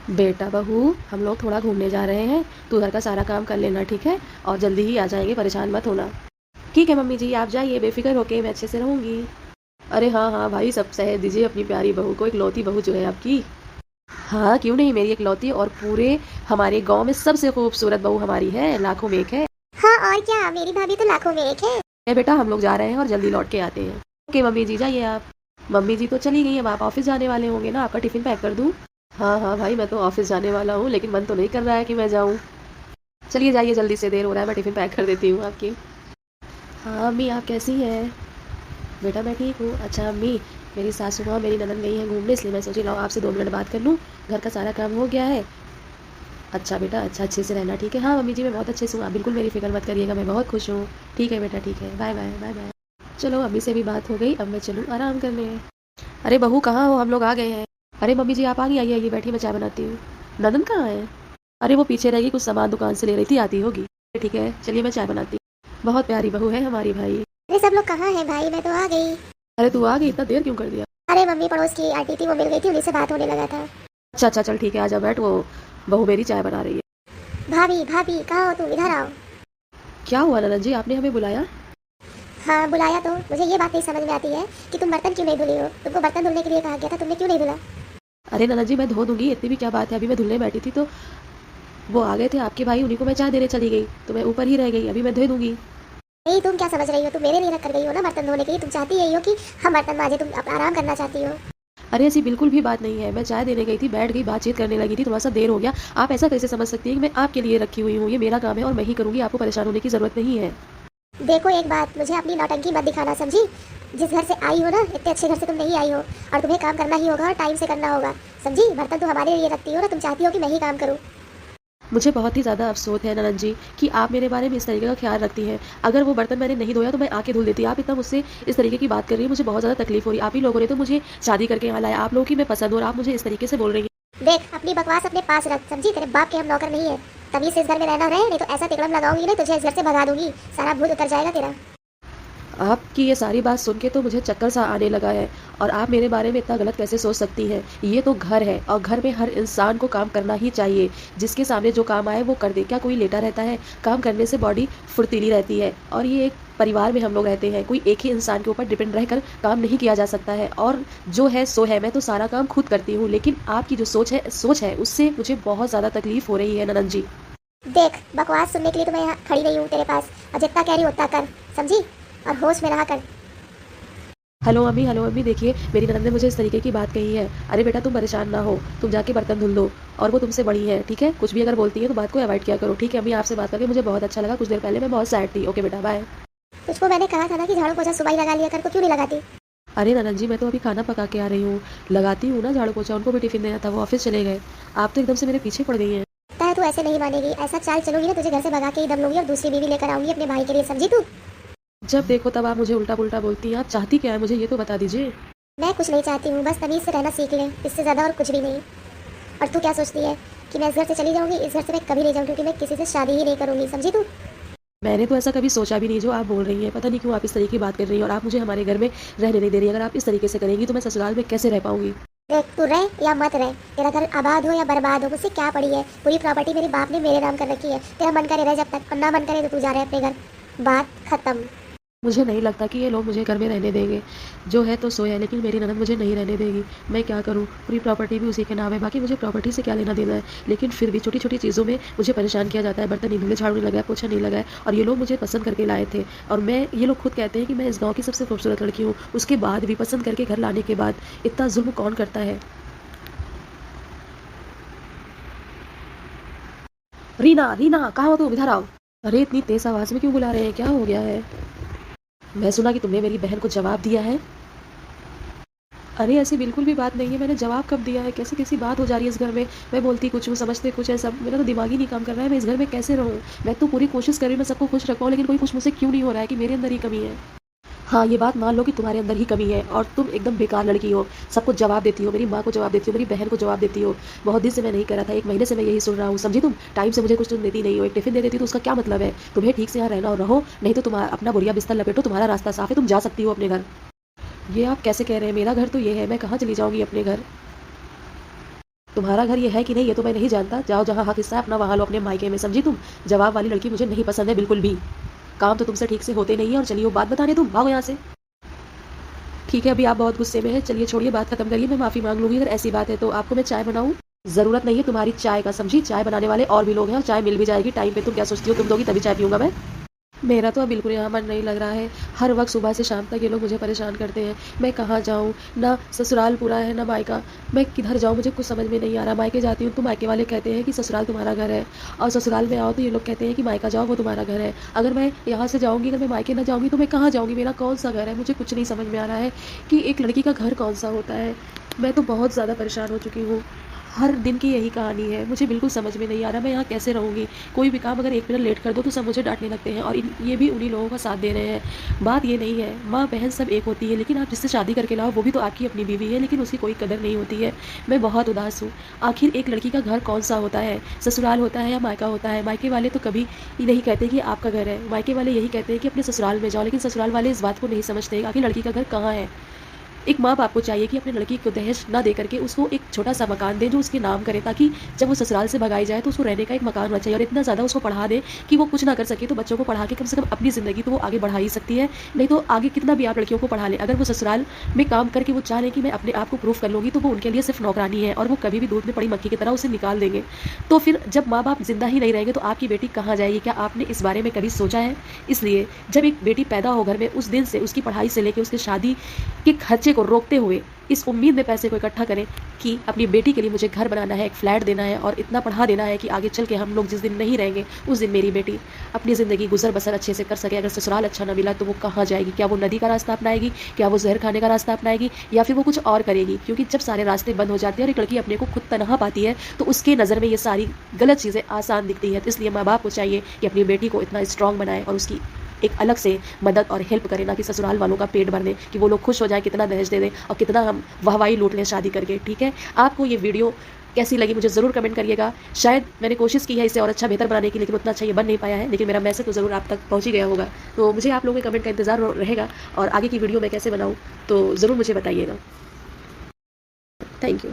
बेटा बहू, हम लोग थोड़ा घूमने जा रहे हैं। तू घर का सारा काम कर लेना, ठीक है? और जल्दी ही आ जाएंगे, परेशान मत होना। ठीक है मम्मी जी, आप जाइए बेफिक्र होके, मैं अच्छे से रहूंगी। अरे हाँ हाँ भाई, सब सह दीजिए अपनी प्यारी बहू को, इकलौती बहू जो है आपकी। हाँ क्यों नहीं, मेरी इकलौती, और पूरे हमारे गांव में सबसे खूबसूरत बहू हमारी है, लाखों में एक है। हाँ और क्या, मेरी भाभी तो लाखों में एक है। बेटा हम लोग जा रहे हैं और जल्दी लौट के आते हैं। ओके मम्मी जी, जाइए आप। मम्मी जी तो चली गई, अब आप ऑफिस जाने वाले होंगे ना, आपका टिफिन पैक कर दूँ? हाँ हाँ भाई, मैं तो ऑफिस जाने वाला हूँ, लेकिन मन तो नहीं कर रहा है कि मैं जाऊँ। चलिए जाइए, जल्दी से, देर हो रहा है, मैं टिफिन पैक कर देती हूँ आपकी। हाँ अम्मी, आप कैसी हैं? बेटा मैं ठीक हूँ। अच्छा अम्मी, मेरी सासू माँ मेरी ननद गई हैं घूमने, इसलिए मैं सोची लाओ आपसे 2 मिनट बात कर लूँ। घर का सारा काम हो गया है। अच्छा बेटा, अच्छा, अच्छे से रहना, ठीक है? हाँ मम्मी जी, मैं बहुत अच्छे से हूँ, आप बिल्कुल मेरी फिक्र मत करिएगा, मैं बहुत खुश हूँ। ठीक है बेटा, ठीक है, बाय बाय बाय बाय। चलो अम्मी से भी बात हो गई, अब मैं चलूँ आराम करने। अरे बहू कहाँ हो, हम लोग आ गए हैं। अरे मम्मी जी आप आ गई, आइए आइए बैठिए, मैं चाय बनाती हूँ। नंदन कहाँ है? अरे वो पीछे रहेगी, कुछ सामान दुकान से ले रही थी, आती होगी। ठीक है चलिए, मैं चाय बनाती हूँ। बहुत प्यारी बहू है हमारी भाई। अरे सब लोग कहाँ हैं भाई, मैं तो आ गई। अरे तू आ गई, इतना देर क्यों कर दिया? अरे मम्मी पड़ोस की आंटी थी, वो मिल गई थी, उन्हीं से बात होने लगा था। अच्छा अच्छा, चल ठीक है, आजा बैठ, वो बहू मेरी चाय बना रही है। भाभी भाभी कहाँ हो तुम, इधर आओ। क्या हुआ ननद जी, आपने हमें बुलाया? हाँ बुलाया तो, मुझे ये बात नहीं समझ में आती है कि तुम बर्तन क्यों नहीं धुली हो। तुमको बर्तन धुलने के लिए कहा गया था, तुमने क्यों नहीं धुला। अरे ननद जी मैं धो दूंगी, इतनी भी क्या बात है, अभी मैं धुलने बैठी थी तो वो आ गए थे आपके भाई, उन्हीं को मैं चाय देने चली गई, तो मैं ऊपर ही रह गई, अभी मैं धो दूंगी। नहीं तुम क्या समझ रही हो, तुम मेरे लिए रख कर गई हो ना बर्तन धोने के लिए, तुम चाहती यही हो कि हम बर्तन मांजे, तुम आराम करना चाहती हो। अरे ऐसी बिल्कुल भी बात नहीं है, मैं चाय देने गई थी, बैठ गई, बातचीत करने लगी थी, थोड़ा सा देर हो गया। आप ऐसा कैसे समझ सकती हैं कि मैं आपके लिए रखी हुई हूँ? ये मेरा काम है और मैं ही करूँगी, आपको परेशान होने की ज़रूरत नहीं है। देखो एक बात, मुझे अपनी नौटंकी मत दिखाना, समझी। जिस घर से आई हो ना, इतने अच्छे घर से तुम नहीं आई हो, और तुम्हें काम करना ही होगा और टाइम से करना होगा, समझी। बर्तन तो हमारे लिए रखती हो ना, तुम चाहती हो कि मैं ही काम करूँ। मुझे बहुत ही ज़्यादा अफसोस है ननद जी कि आप मेरे बारे में इस तरीके का ख्याल रखती हैं। अगर वो बर्तन मैंने नहीं धोया तो मैं आके धुल देती। आप इतना मुझसे इस तरीके की बात कर रही हैं, मुझे बहुत ज़्यादा तकलीफ हो रही है। आप ही लोगों ने तो मुझे शादी करके यहाँ लाया, आप लोगों की मैं पसंद हूँ और आप मुझे इस तरीके से बोल रही हैं। देख अपनी बकवास अपने पास रख, समझी। तेरे बाप के हम नौकर नहीं है, तभी से इस घर में रहना रहे, नहीं तो ऐसा तिकड़म लगाऊंगी ना तुझे, इस घर से भगा दूंगी, सारा भूत उतर जाएगा तेरा। आपकी ये सारी बात सुन के तो मुझे चक्कर सा आने लगा है। और आप मेरे बारे में इतना गलत कैसे सोच सकती हैं? ये तो घर है और घर में हर इंसान को काम करना ही चाहिए। जिसके सामने जो काम आए वो कर दे, क्या कोई लेटा रहता है? काम करने से बॉडी फुर्तीली रहती है। और ये एक परिवार में हम लोग रहते हैं, कोई एक ही इंसान के ऊपर डिपेंड रहकर काम नहीं किया जा सकता है। और जो है सो है, मैं तो सारा काम खुद करती हूँ, लेकिन आपकी जो सोच है उससे मुझे बहुत ज़्यादा तकलीफ हो रही है ननद जी। देख बकवास सुनने के लिए तो मैं यहाँ खड़ी नहीं हूँ तेरे पास, और जितना कह रही हो उतना कर, समझी, और होश में रहा कर। हेलो अम्मी, देखिए मेरी ननद ने मुझे इस तरीके की बात कही है। अरे बेटा तुम परेशान ना हो, तुम जाके बर्तन धुल दो। और वो तुमसे बड़ी है, ठीक है? कुछ भी अगर बोलती है तो बात को अवॉइड किया करो, ठीक है? अम्मी आपसे बात करके मुझे बहुत अच्छा लगा, कुछ देर पहले मैं बहुत सैड थी। ओके बेटा, बाय। तुझको मैंने कहा था ना कि झाड़ू पोछा सुबह ही लगा लिया कर, तो क्यों नहीं लगाती। अरे ननद जी मैं तो अभी खाना पका के आ रही हूँ, लगाती हूँ ना झाड़ू पोछा, उनको भी टिफिन देना था, वो ऑफिस चले गए। आप तो एकदम से मेरे पीछे पड़ गई हैं। लगता है तू ऐसे नहीं मानेगी, ऐसा चाल चलोगी ना तुझे घर से भगा के ही दम लूंगी और दूसरी बीवी लेकर आऊंगी अपने भाई के लिए, समझी तू। जब देखो तब आप मुझे उल्टा पुल्टा बोलती हैं, आप चाहती क्या है मुझे ये तो बता दीजिए। मैं कुछ नहीं चाहती हूँ, बस तमीज से रहना सीख ले, इससे ज्यादा और कुछ भी नहीं। और तू क्या सोचती है कि मैं इस घर से चली जाऊंगी? इस घर से मैं कभी नहीं जाऊँ, क्योंकि मैं किसी से शादी ही नहीं करूंगी, समझी तू। मैंने तो ऐसा कभी सोचा भी नहीं जो आप बोल रही हैं। पता नहीं क्यों आप इस तरीके की बात कर रही हैं और आप मुझे हमारे घर में रहने नहीं दे रही। अगर आप इस तरीके से करेंगी तो मैं ससुराल में कैसे रह पाऊंगी? देख तू रहे या मत रहे, तेरा घर आबाद हो या बर्बाद हो, मुझसे क्या पड़ी है। पूरी प्रॉपर्टी मेरे बाप ने मेरे नाम कर रखी है, तेरा मन करे रहे जब तक, और ना मन करे तो तू जा रहे अपने घर, बात खत्म। मुझे नहीं लगता कि ये लोग मुझे घर में रहने देंगे। जो है तो सो है, लेकिन मेरी ननद मुझे नहीं रहने देगी। मैं क्या करूँ? पूरी प्रॉपर्टी भी उसी के नाम है, बाकी मुझे प्रॉपर्टी से क्या लेना देना है। लेकिन फिर भी छोटी छोटी चीज़ों में मुझे परेशान किया जाता है। बर्तन नहीं धुले, झाड़ू नहीं लगाया, पोछा नहीं लगाया, और ये लोग मुझे पसंद करके लाए थे। और मैं, ये लोग खुद कहते हैं कि मैं इस गाँव की सबसे खूबसूरत लड़की हूँ, उसके बाद भी, पसंद करके घर लाने के बाद, इतना जुल्म कौन करता है? रीना, रीना कहाँ हो तुम? इधर आओ। अरे इतनी तेज आवाज़ में क्यों बुला रहे हैं, क्या हो गया है? मैं सुना कि तुमने मेरी बहन को जवाब दिया है। अरे ऐसी बिल्कुल भी बात नहीं है, मैंने जवाब कब दिया है? कैसी कैसी बात हो जा रही है इस घर में। मैं बोलती कुछ हूँ, समझते कुछ है, सब मेरा तो दिमाग ही नहीं काम कर रहा है। मैं इस घर में कैसे रहूँ? मैं तो पूरी कोशिश कर रही हूँ मैं सबको खुश रखूँ, लेकिन कोई खुश मुझसे क्यों नहीं हो रहा है कि मेरे अंदर ही कमी है। हाँ ये बात मान लो कि तुम्हारे अंदर ही कमी है और तुम एकदम बेकार लड़की हो। सबको जवाब देती हो, मेरी माँ को जवाब देती हो, मेरी बहन को जवाब देती हो। बहुत दिन से मैं नहीं करा था, 1 महीने से मैं यही सुन रहा हूँ, समझी तुम? टाइम से मुझे कुछ तुम देती नहीं हो, एक टिफिन दे देती तो उसका क्या मतलब है? तुम्हें ठीक से यहाँ रहना और रहो, नहीं तो तुम्हारा अपना बोरिया बिस्तर लपेटो, तुम्हारा रास्ता साफ है, तुम जा सकती हो अपने घर। ये आप कैसे कह रहे हैं? मेरा घर तो ये है, मैं कहाँ चली जाऊँगी अपने घर? तुम्हारा घर ये है कि नहीं ये तो मैं नहीं जानता, जाओ जहाँ हक हिस्सा है अपना वहाँ लो अपने मायके में, समझी तुम? जवाब वाली लड़की मुझे नहीं पसंद है बिल्कुल भी। काम तो तुमसे ठीक से होते नहीं है और चलिए वो बात बताने तुम भागो यहाँ से। ठीक है, अभी आप बहुत गुस्से में हैं, चलिए छोड़िए बात खत्म करिए, मैं माफ़ी मांग लूँगी अगर ऐसी बात है तो। आपको मैं चाय बनाऊँ? ज़रूरत नहीं है तुम्हारी चाय का, समझी? चाय बनाने वाले और भी लोग हैं और चाय मिल भी जाएगी टाइम पे। तुम क्या सोचती हो तुम दोगी तभी चाय पीऊँगा मैं? मेरा तो अब बिल्कुल यहाँ मन नहीं लग रहा है। हर वक्त सुबह से शाम तक ये लोग मुझे परेशान करते हैं। मैं कहाँ जाऊँ? ना ससुराल पूरा है ना मायका। मैं किधर जाऊँ मुझे कुछ समझ में नहीं आ रहा। मायके जाती हूँ तो मायके वाले कहते हैं कि ससुराल तुम्हारा घर है, और ससुराल में आओ तो ये लोग कहते हैं कि मायका जाओ वो तुम्हारा घर है। अगर मैं यहाँ से जाऊँगी, अगर मैं मायके ना जाऊँगी तो मैं कहाँ जाऊँगी? मेरा कौन-सा घर है? मुझे कुछ नहीं समझ में आ रहा है कि एक लड़की का घर कौन-सा होता है। मैं तो बहुत ज़्यादा परेशान हो चुकी हूँ। हर दिन की यही कहानी है, मुझे बिल्कुल समझ में नहीं आ रहा मैं यहाँ कैसे रहूँगी? कोई भी काम अगर 1 मिनट लेट कर दो तो सब मुझे डाँटने लगते हैं और ये भी उन्हीं लोगों का साथ दे रहे हैं। बात ये नहीं है, माँ-बहन सब एक होती है, लेकिन आप जिससे शादी करके लाओ वो भी तो आपकी अपनी बीवी है, लेकिन उसकी कोई कदर नहीं होती है। मैं बहुत उदास हूँ। आखिर एक लड़की का घर कौन-सा होता है? ससुराल होता है या मायका होता है? मायके वाले तो कभी ये नहीं कहते कि आपका घर है, मायके वाले यही कहते हैं कि अपने ससुराल में जाओ, लेकिन ससुराल वाले इस बात को नहीं समझते आखिर लड़की का घर कहाँ है? एक माँ-बाप को चाहिए कि अपनी लड़की को दहेज ना दे करके उसको एक छोटा-सा मकान दें जो उसके नाम करे, ताकि जब वो ससुराल से भगाई जाए तो उसको रहने का एक मकान होना चाहिए, और इतना ज़्यादा उसको पढ़ा दें कि वो कुछ ना कर सके तो बच्चों को पढ़ा के कम से कम अपनी ज़िंदगी तो वो आगे बढ़ा ही सकती है। नहीं तो आगे कितना भी आप लड़कियों को पढ़ा लें, अगर वो ससुराल में काम करके वो चाह लें कि मैं अपने आप को प्रूव कर लूँगी तो वो उनके लिए सिर्फ नौकरानी है और वो कभी भी दूध में पड़ी मक्खी की तरह उसे निकाल देंगे। तो फिर जब माँ-बाप ज़िंदा ही नहीं रहेंगे तो आपकी बेटी कहाँ जाएगी? क्या आपने इस बारे में कभी सोचा है? इसलिए जब एक बेटी पैदा हो घर में, उस दिन से उसकी पढ़ाई से लेके उसकी शादी के खर्चे को रोकते हुए इस उम्मीद में पैसे को इकट्ठा करें कि अपनी बेटी के लिए मुझे घर बनाना है, एक फ्लैट देना है और इतना पढ़ा देना है कि आगे चल के हम लोग जिस दिन नहीं रहेंगे उस दिन मेरी बेटी अपनी ज़िंदगी गुजर बसर अच्छे से कर सके। अगर ससुराल अच्छा ना मिला तो वो कहाँ जाएगी? क्या वो नदी का रास्ता अपनाएगी? क्या वो जहर खाने का रास्ता अपनाएगी? या फिर वो कुछ और करेगी? क्योंकि जब सारे रास्ते बंद हो जाते हैं और एक लड़की अपने को खुद तनहा पाती है तो उसके नज़र में ये सारी गलत चीज़ें आसान दिखती है। तो इसलिए माँ बाप को चाहिए कि अपनी बेटी को इतना स्ट्रॉन्ग बनाए और उसकी एक अलग से मदद और हेल्प करें, ना कि ससुराल वालों का पेट भर दें कि वो लोग खुश हो जाएं, कितना दहेज दे दें और कितना हम वाहवाही लूट लें शादी करके। ठीक है, आपको ये वीडियो कैसी लगी मुझे ज़रूर कमेंट करिएगा। शायद मैंने कोशिश की है इसे और अच्छा बेहतर बनाने की, लेकिन उतना अच्छा ये बन नहीं पाया है, लेकिन मेरा मैसेज तो ज़रूर आप तक पहुँच ही गया होगा। तो मुझे आप लोगों के कमेंट का इंतज़ार रहेगा और आगे की वीडियो मैं कैसे बनाऊँ तो ज़रूर मुझे बताइएगा। Thank you.